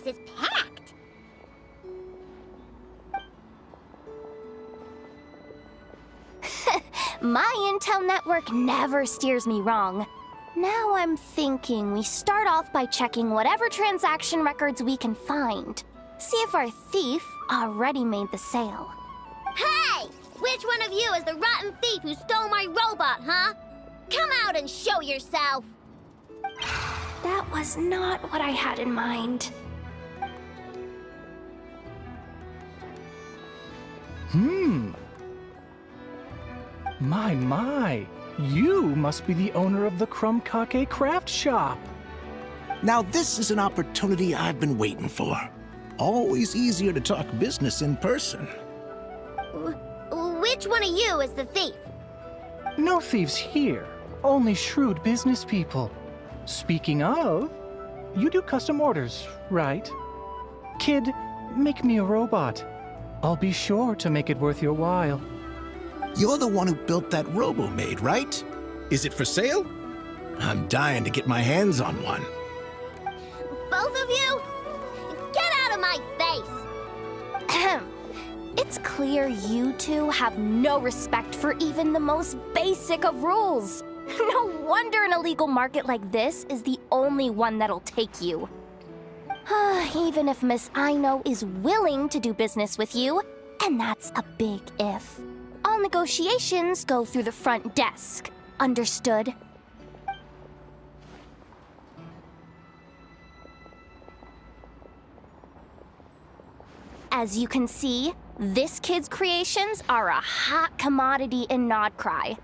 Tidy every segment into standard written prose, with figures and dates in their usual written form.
is packed. My intel network never steers me wrong. Now I'm thinking we start off by checking whatever transaction records we can find. See if our thief already made the sale. Hey! Which one of you is the rotten thief who stole my robot, huh? Come out and show yourself! That was not what I had in mind. My. You must be the owner of the Clink craft shop. Now this is an opportunity I've been waiting for. Always easier to talk business in person. Which one of you is the thief? No thieves here, only shrewd business people. Speaking of, you do custom orders, right? Kid, make me a robot. I'll be sure to make it worth your while. You're the one who built that robo-maid, right? Is it for sale? I'm dying to get my hands on one. Both of you? Get out of my face! It's clear you two have no respect for even the most basic of rules. No wonder an illegal market like this is the only one that'll take you. Even if Miss Aino is willing to do business with you, and that's a big if. All negotiations go through the front desk. Understood? As you can see, this kid's creations are a hot commodity in Nod-Krai.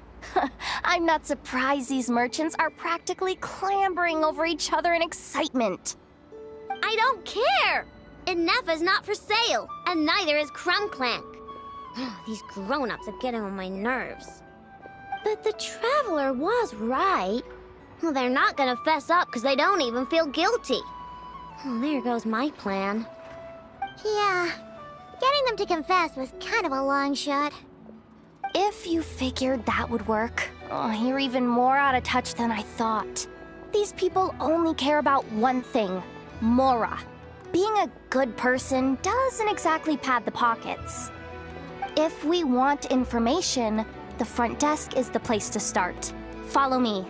I'm not surprised these merchants are practically clambering over each other in excitement. I don't care! Inefa's not for sale, and neither is Clink Clank. These grown-ups are getting on my nerves. But the Traveler was right. Well, they're not gonna fess up because they don't even feel guilty. Oh, there goes my plan. Yeah, getting them to confess was kind of a long shot. If you figured that would work, you're even more out of touch than I thought. These people only care about one thing, Mora. Being a good person doesn't exactly pad the pockets. If we want information, the front desk is the place to start. Follow me.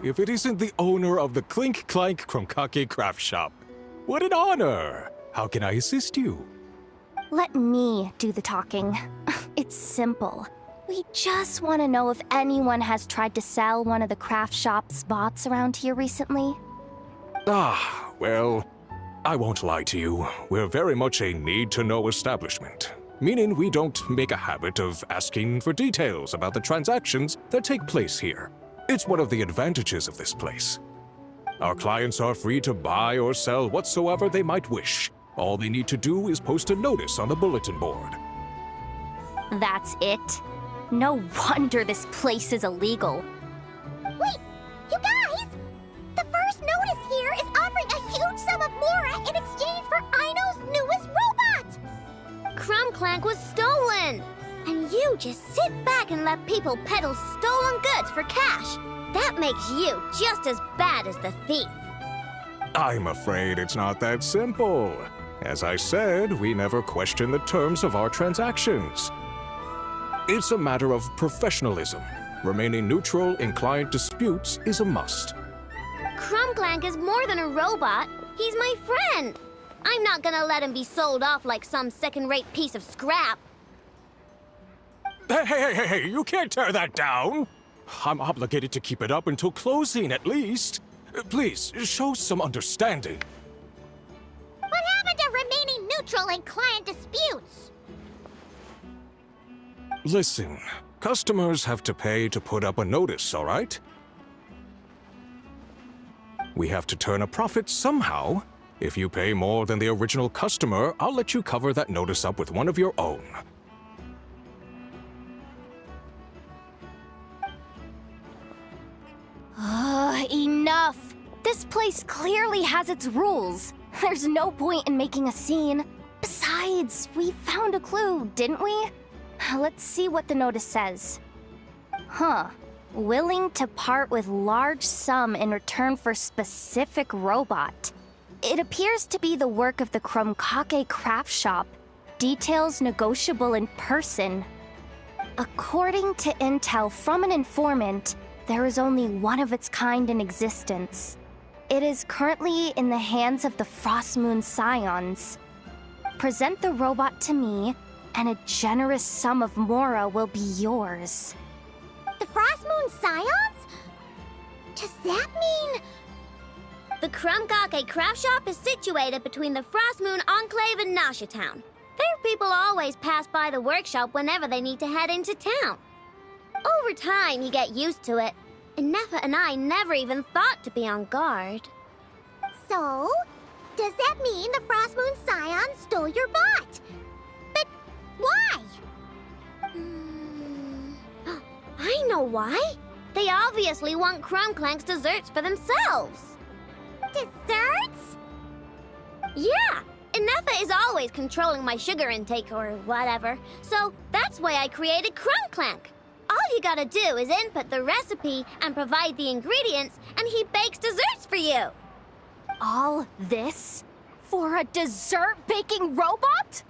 If it isn't the owner of the Clink Clank craft shop. What an honor! How can I assist you? Let me do the talking. It's simple. We just want to know if anyone has tried to sell one of the craft shop's bots around here recently. Well, I won't lie to you. We're very much a need-to-know establishment. Meaning we don't make a habit of asking for details about the transactions that take place here. It's one of the advantages of this place. Our clients are free to buy or sell whatsoever they might wish. All they need to do is post a notice on the bulletin board. That's it? No wonder this place is illegal. Wait, you guys! The first notice here is offering a huge sum of Mora in exchange for Aino's newest robot! Clink Clank was stolen! And you just sit back and let people peddle stolen goods for cash. That makes you just as bad as the thief. I'm afraid it's not that simple. As I said, we never question the terms of our transactions. It's a matter of professionalism. Remaining neutral in client disputes is a must. Clink Clank is more than a robot. He's my friend. I'm not gonna let him be sold off like some second-rate piece of scrap. Hey, you can't tear that down! I'm obligated to keep it up until closing, at least. Please, show some understanding. What happened to remaining neutral in client disputes? Listen, customers have to pay to put up a notice, all right? We have to turn a profit somehow. If you pay more than the original customer, I'll let you cover that notice up with one of your own. This place clearly has its rules. There's no point in making a scene. Besides, we found a clue, didn't we? Let's see what the notice says. Huh. Willing to part with large sum in return for specific robot. It appears to be the work of the Clink craft shop. Details negotiable in person. According to intel from an informant, there is only one of its kind in existence. It is currently in the hands of the Frost Moon Scions. Present the robot to me, and a generous sum of Mora will be yours. The Frost Moon Scions? Does that mean... The Clink craft shop is situated between the Frost Moon Enclave and Nasha Town. Their people always pass by the workshop whenever they need to head into town. Over time, you get used to it. And Neffa and I never even thought to be on guard. So, does that mean the Frost Moon Scions stole your bot? But why? I know why. They obviously want Clink Clank's desserts for themselves. Desserts? Yeah, and Neffa is always controlling my sugar intake or whatever, so that's why I created Clink Clank. All you gotta do is input the recipe and provide the ingredients, and he bakes desserts for you. All this for a dessert baking robot?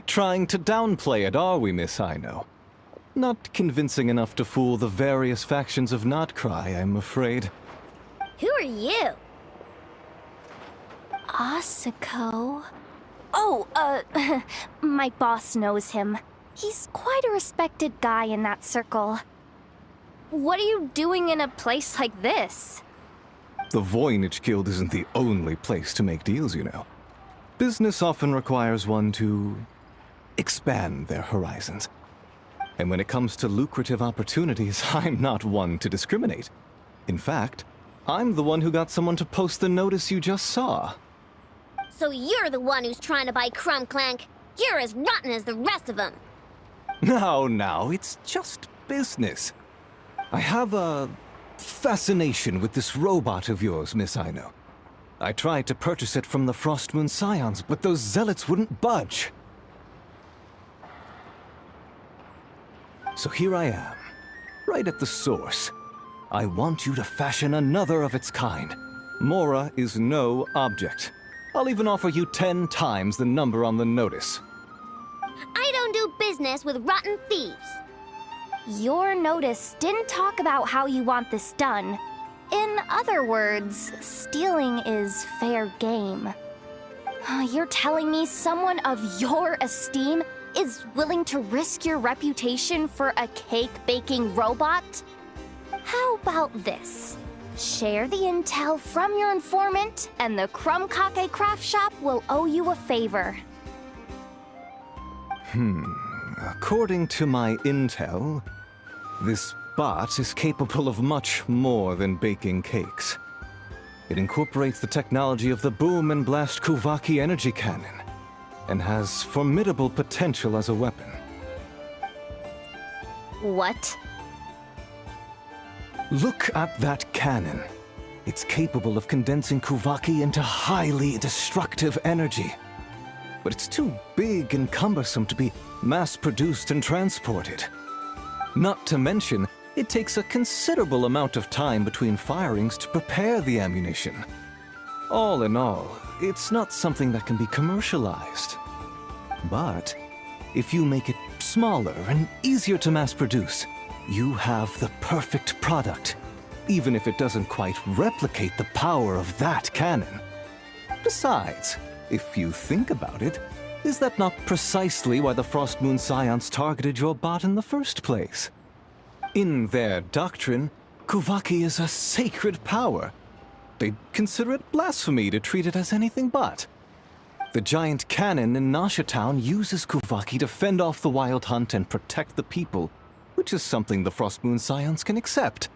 Trying to downplay it, are we, Miss Aino? Not convincing enough to fool the various factions of Nod-Krai, I'm afraid. Who are you? Asako? Oh, my boss knows him. He's quite a respected guy in that circle. What are you doing in a place like this? The Voynich Guild isn't the only place to make deals, you know. Business often requires one to expand their horizons. And when it comes to lucrative opportunities, I'm not one to discriminate. In fact, I'm the one who got someone to post the notice you just saw. So you're the one who's trying to buy Clink Clank. You're as rotten as the rest of them. Now, it's just business. I have a fascination with this robot of yours, Miss Aino. I tried to purchase it from the Frost Moon Scions, but those zealots wouldn't budge. So here I am, right at the source. I want you to fashion another of its kind. Mora is no object. I'll even offer you 10 times the number on the notice. I don't do business with rotten thieves. Your notice didn't talk about how you want this done. In other words, stealing is fair game. You're telling me someone of your esteem is willing to risk your reputation for a cake-baking robot? How about this? Share the intel from your informant, and the Clink craft shop will owe you a favor. According to my intel, this bot is capable of much more than baking cakes. It incorporates the technology of the Bwoooom and Blast Kuvaki energy cannon, and has formidable potential as a weapon. What? Look at that cannon. It's capable of condensing Kuvaki into highly destructive energy. But it's too big and cumbersome to be mass-produced and transported. Not to mention, it takes a considerable amount of time between firings to prepare the ammunition. All in all, it's not something that can be commercialized. But if you make it smaller and easier to mass-produce, you have the perfect product, even if it doesn't quite replicate the power of that cannon. Besides, if you think about it, is that not precisely why the Frost Moon Scions targeted your bot in the first place? In their doctrine, Kuvaki is a sacred power. They'd consider it blasphemy to treat it as anything but. The giant cannon in Nasha Town uses Kuvaki to fend off the wild hunt and protect the people, which is something the Frost Moon Scions can accept.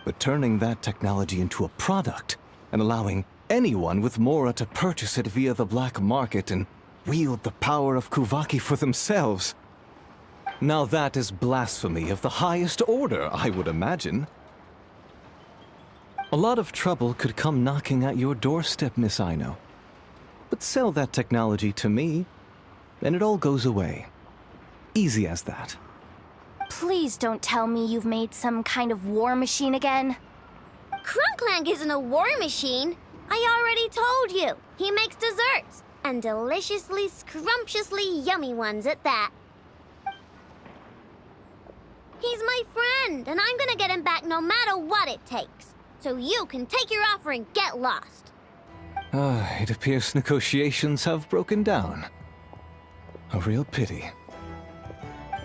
But turning that technology into a product and allowing anyone with Mora to purchase it via the black market and wield the power of Kuvaki for themselves. Now that is blasphemy of the highest order, I would imagine. A lot of trouble could come knocking at your doorstep, Miss Aino. But sell that technology to me, and it all goes away. Easy as that. Please don't tell me you've made some kind of war machine again. Clink Clank isn't a war machine. I already told you. He makes desserts, and deliciously, scrumptiously yummy ones at that. He's my friend, and I'm gonna get him back no matter what it takes. So you can take your offer and get lost. It appears negotiations have broken down. A real pity.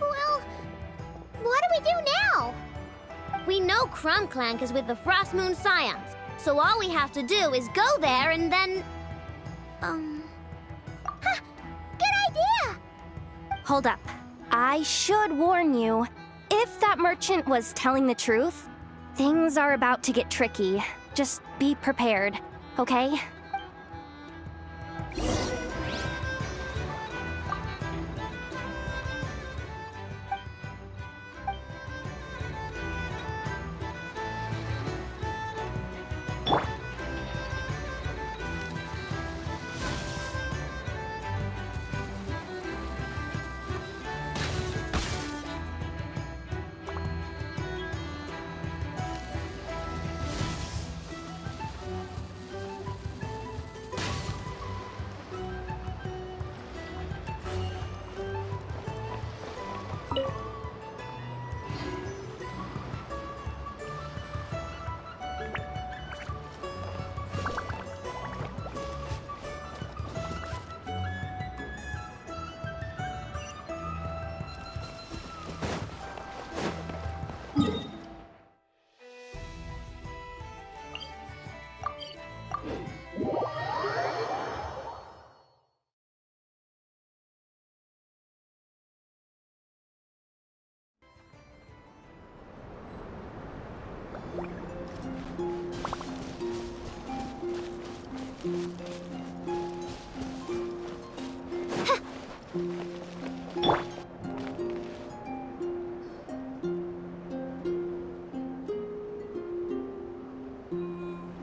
Well, what do we do now? We know Clink Clank is with the Frost Moon Scions, so all we have to do is go there and then... Huh, good idea! Hold up. I should warn you. If that merchant was telling the truth, things are about to get tricky. Just be prepared, okay?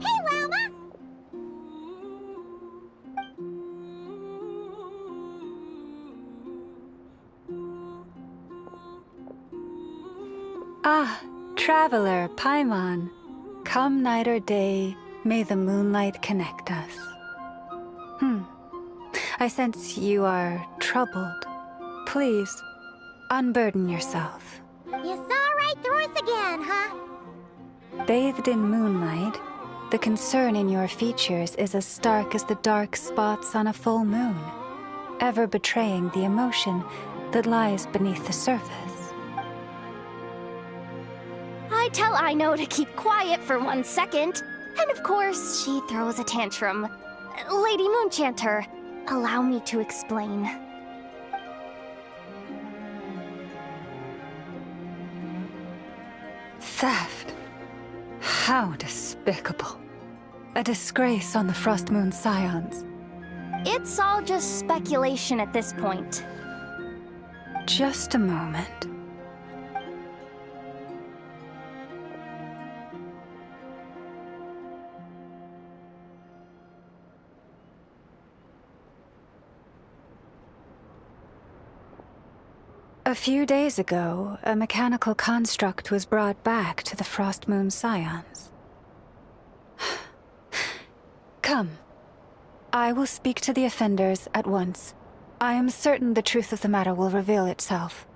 Hey, Llama! Ah, traveler, Paimon. Come night or day, may the moonlight connect us. I sense you are troubled. Please, unburden yourself. You saw right through us again, huh? Bathed in moonlight, the concern in your features is as stark as the dark spots on a full moon, ever betraying the emotion that lies beneath the surface. I tell Aino to keep quiet for 1 second, and of course, she throws a tantrum. Lady Moonchanter, allow me to explain. Theft. How despicable. A disgrace on the Frost Moon Scions. It's all just speculation at this point. Just a moment. A few days ago, a mechanical construct was brought back to the Frost Moon Scions. Come. I will speak to the offenders at once. I am certain the truth of the matter will reveal itself.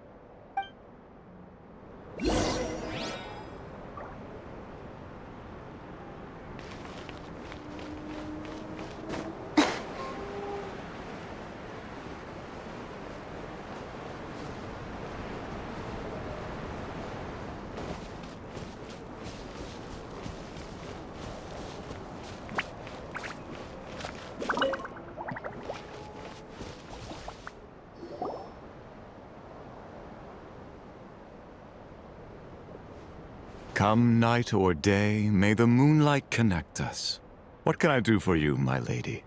Come night or day, may the moonlight connect us. What can I do for you, my lady?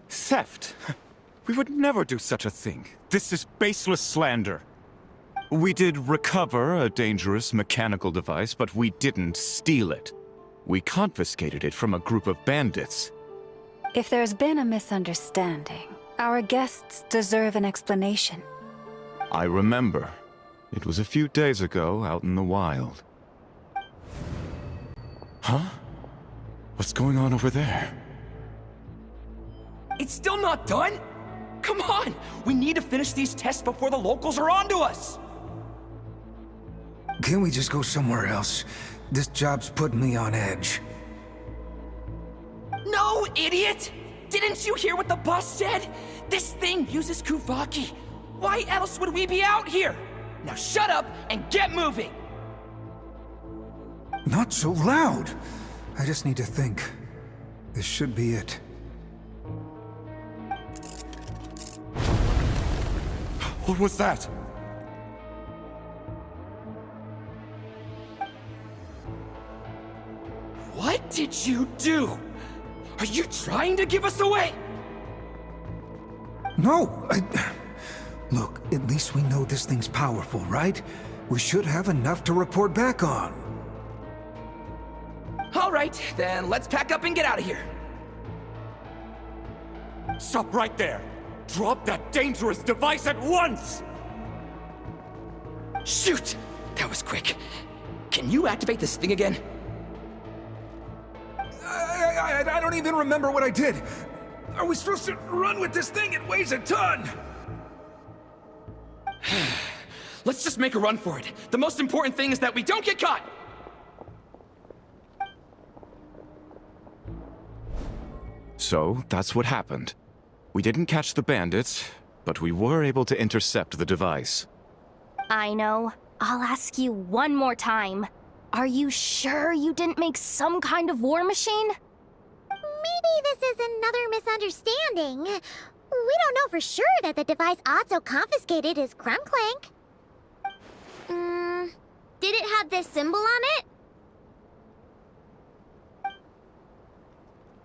Theft? We would never do such a thing. This is baseless slander. We did recover a dangerous mechanical device, but we didn't steal it. We confiscated it from a group of bandits. If there's been a misunderstanding, our guests deserve an explanation. I remember. It was a few days ago out in the wild. Huh? What's going on over there? It's still not done? Come on! We need to finish these tests before the locals are onto us! Can we just go somewhere else? This job's putting me on edge. No, idiot! Didn't you hear what the boss said? This thing uses Kuvaki. Why else would we be out here? Now shut up and get moving! Not so loud! I just need to think. This should be it. What was that? What did you do? Are you trying to give us away? No, Look, at least we know this thing's powerful, right? We should have enough to report back on. All right, then let's pack up and get out of here. Stop right there! Drop that dangerous device at once! Shoot! That was quick. Can you activate this thing again? I don't even remember what I did. Are we supposed to run with this thing? It weighs a ton! Let's just make a run for it. The most important thing is that we don't get caught! So, that's what happened. We didn't catch the bandits, but we were able to intercept the device. I know. I'll ask you one more time. Are you sure you didn't make some kind of war machine? Maybe this is another misunderstanding. We don't know for sure that the device Otso confiscated is Clink Clank. Did it have this symbol on it?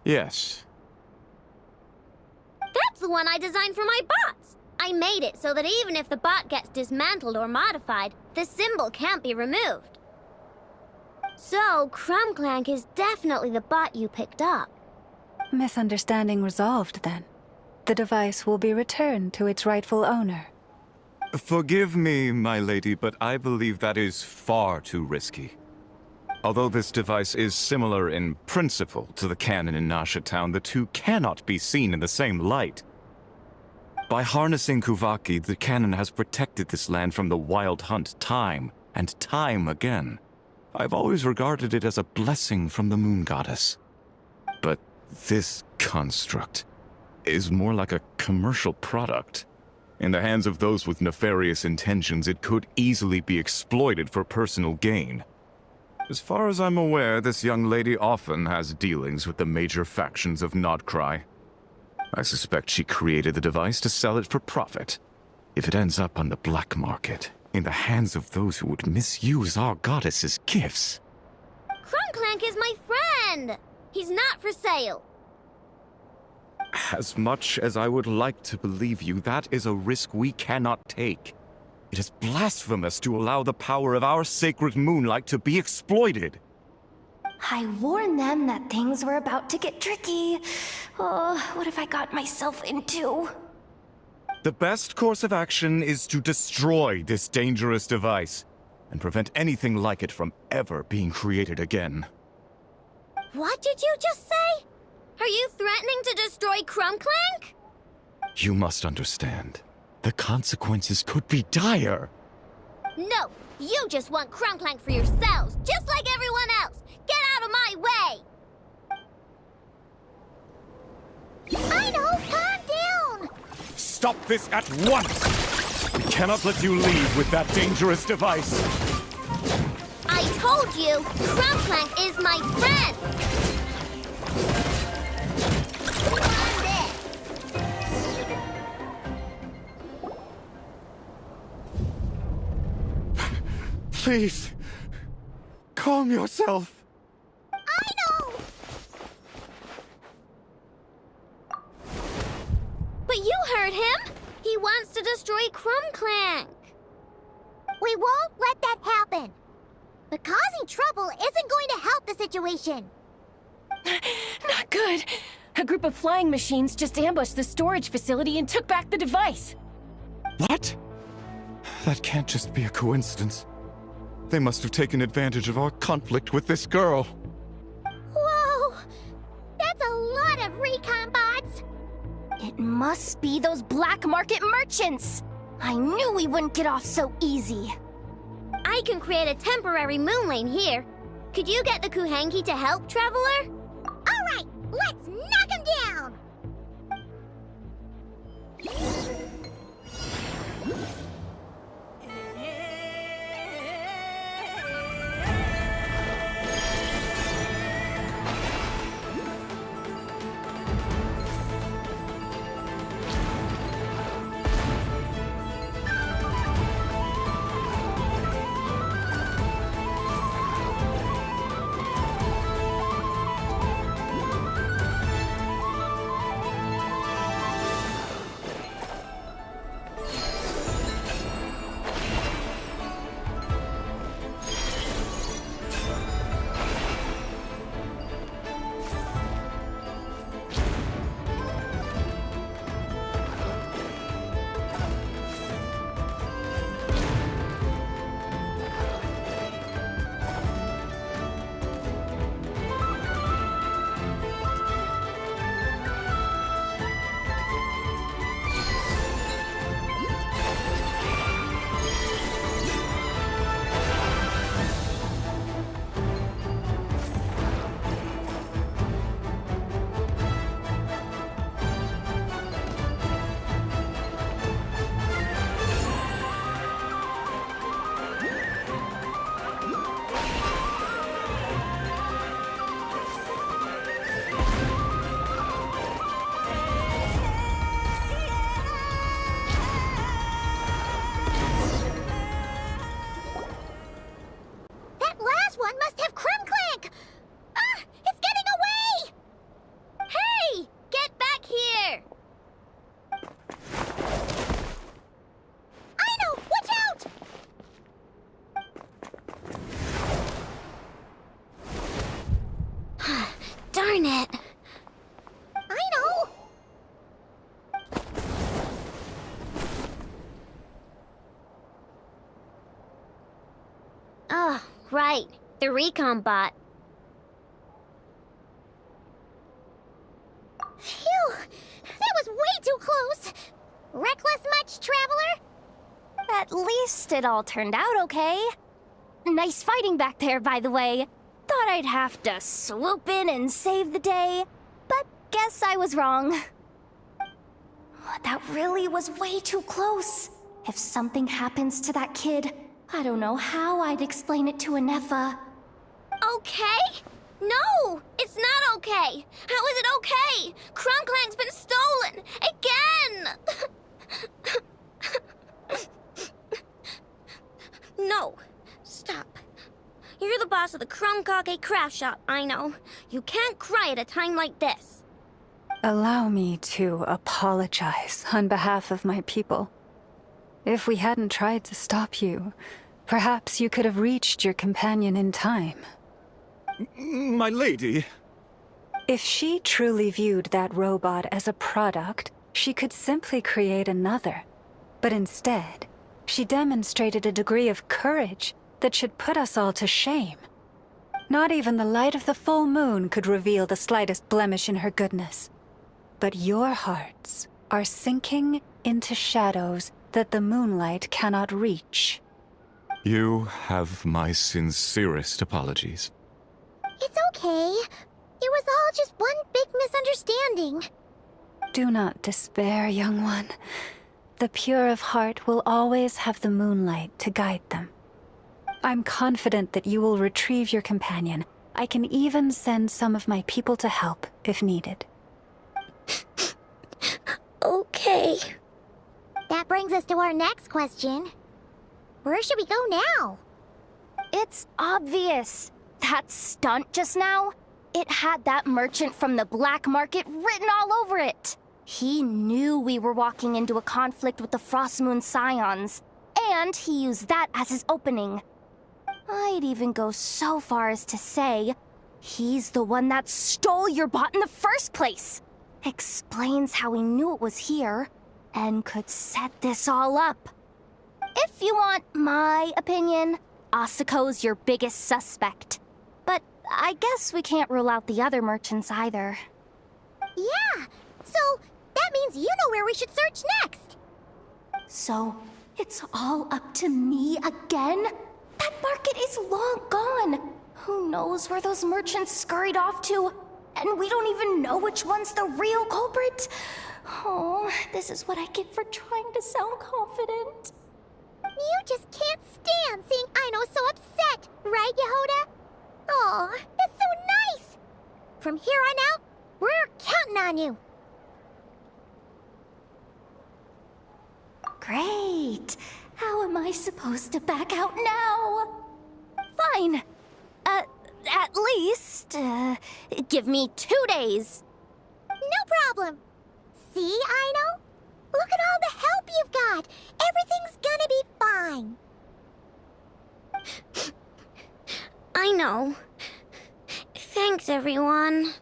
Yes. That's the one I designed for my bots. I made it so that even if the bot gets dismantled or modified, the symbol can't be removed. So, Clink Clank is definitely the bot you picked up. Misunderstanding resolved, then. The device will be returned to its rightful owner. Forgive me, my lady, but I believe that is far too risky. Although this device is similar in principle to the cannon in Nasha Town, the two cannot be seen in the same light. By harnessing Kuvaki, the cannon has protected this land from the wild hunt time and time again. I've always regarded it as a blessing from the moon goddess. But this construct is more like a commercial product. In the hands of those with nefarious intentions, it could easily be exploited for personal gain. As far as I'm aware, this young lady often has dealings with the major factions of Nod-Krai. I suspect she created the device to sell it for profit. If it ends up on the black market, in the hands of those who would misuse our goddess's gifts. Clink Clank is my friend! He's not for sale. As much as I would like to believe you, that is a risk we cannot take. It is blasphemous to allow the power of our sacred moonlight to be exploited. I warned them that things were about to get tricky. Oh, what have I got myself into? The best course of action is to destroy this dangerous device and prevent anything like it from ever being created again. What did you just say? Are you threatening to destroy Clink Clank? You must understand. The consequences could be dire. No, you just want Clink Clank for yourselves, just like everyone else. Get out of my way! I know, calm down! Stop this at once! We cannot let you leave with that dangerous device. I told you, Clink Clank is my friend! Please, calm yourself. I know! But you heard him! He wants to destroy Clink Clank! We won't let that happen. But causing trouble isn't going to help the situation. Not good. A group of flying machines just ambushed the storage facility and took back the device. What? That can't just be a coincidence. They must have taken advantage of our conflict with this girl. Whoa! That's a lot of recon bots! It must be those black market merchants! I knew we wouldn't get off so easy. I can create a temporary moon lane here. Could you get the Kuhangi to help, Traveler? Alright, let's knock him down! Darn it. I know! Oh, right. The recon bot. Phew! That was way too close! Reckless much, Traveler? At least it all turned out okay. Nice fighting back there, by the way. Thought I'd have to swoop in and save the day, but guess I was wrong. That really was way too close. If something happens to that kid, I don't know how I'd explain it to Anefa. Okay? No! It's not okay! How is it okay? Clink Clank's been stolen! Again! No. Stop. You're the boss of the Clink craft shop, I know. You can't cry at a time like this. Allow me to apologize on behalf of my people. If we hadn't tried to stop you, perhaps you could have reached your companion in time. My lady. If she truly viewed that robot as a product, she could simply create another. But instead, she demonstrated a degree of courage that should put us all to shame. Not even the light of the full moon could reveal the slightest blemish in her goodness. But your hearts are sinking into shadows that the moonlight cannot reach. You have my sincerest apologies. It's okay. It was all just one big misunderstanding. Do not despair, young one. The pure of heart will always have the moonlight to guide them. I'm confident that you will retrieve your companion. I can even send some of my people to help, if needed. Okay. That brings us to our next question. Where should we go now? It's obvious. That stunt just now, it had that merchant from the black market written all over it. He knew we were walking into a conflict with the Frost Moon Scions, And he used that as his opening. I'd even go so far as to say he's the one that stole your bot in the first place. Explains how he knew it was here and could set this all up. If you want my opinion, Asuko's your biggest suspect. But I guess we can't rule out the other merchants either. Yeah, so that means you know where we should search next. So, it's all up to me again? That market is long gone. Who knows where those merchants scurried off to? And we don't even know which one's the real culprit. Oh, this is what I get for trying to sound confident. You just can't stand seeing Aino so upset, right, Yehoda? Aw, that's so nice! From here on out, we're counting on you. Great. How am I supposed to back out now? Fine. At least, give me 2 days. No problem. See, Aino? Look at all the help you've got. Everything's gonna be fine. I know. Thanks, everyone.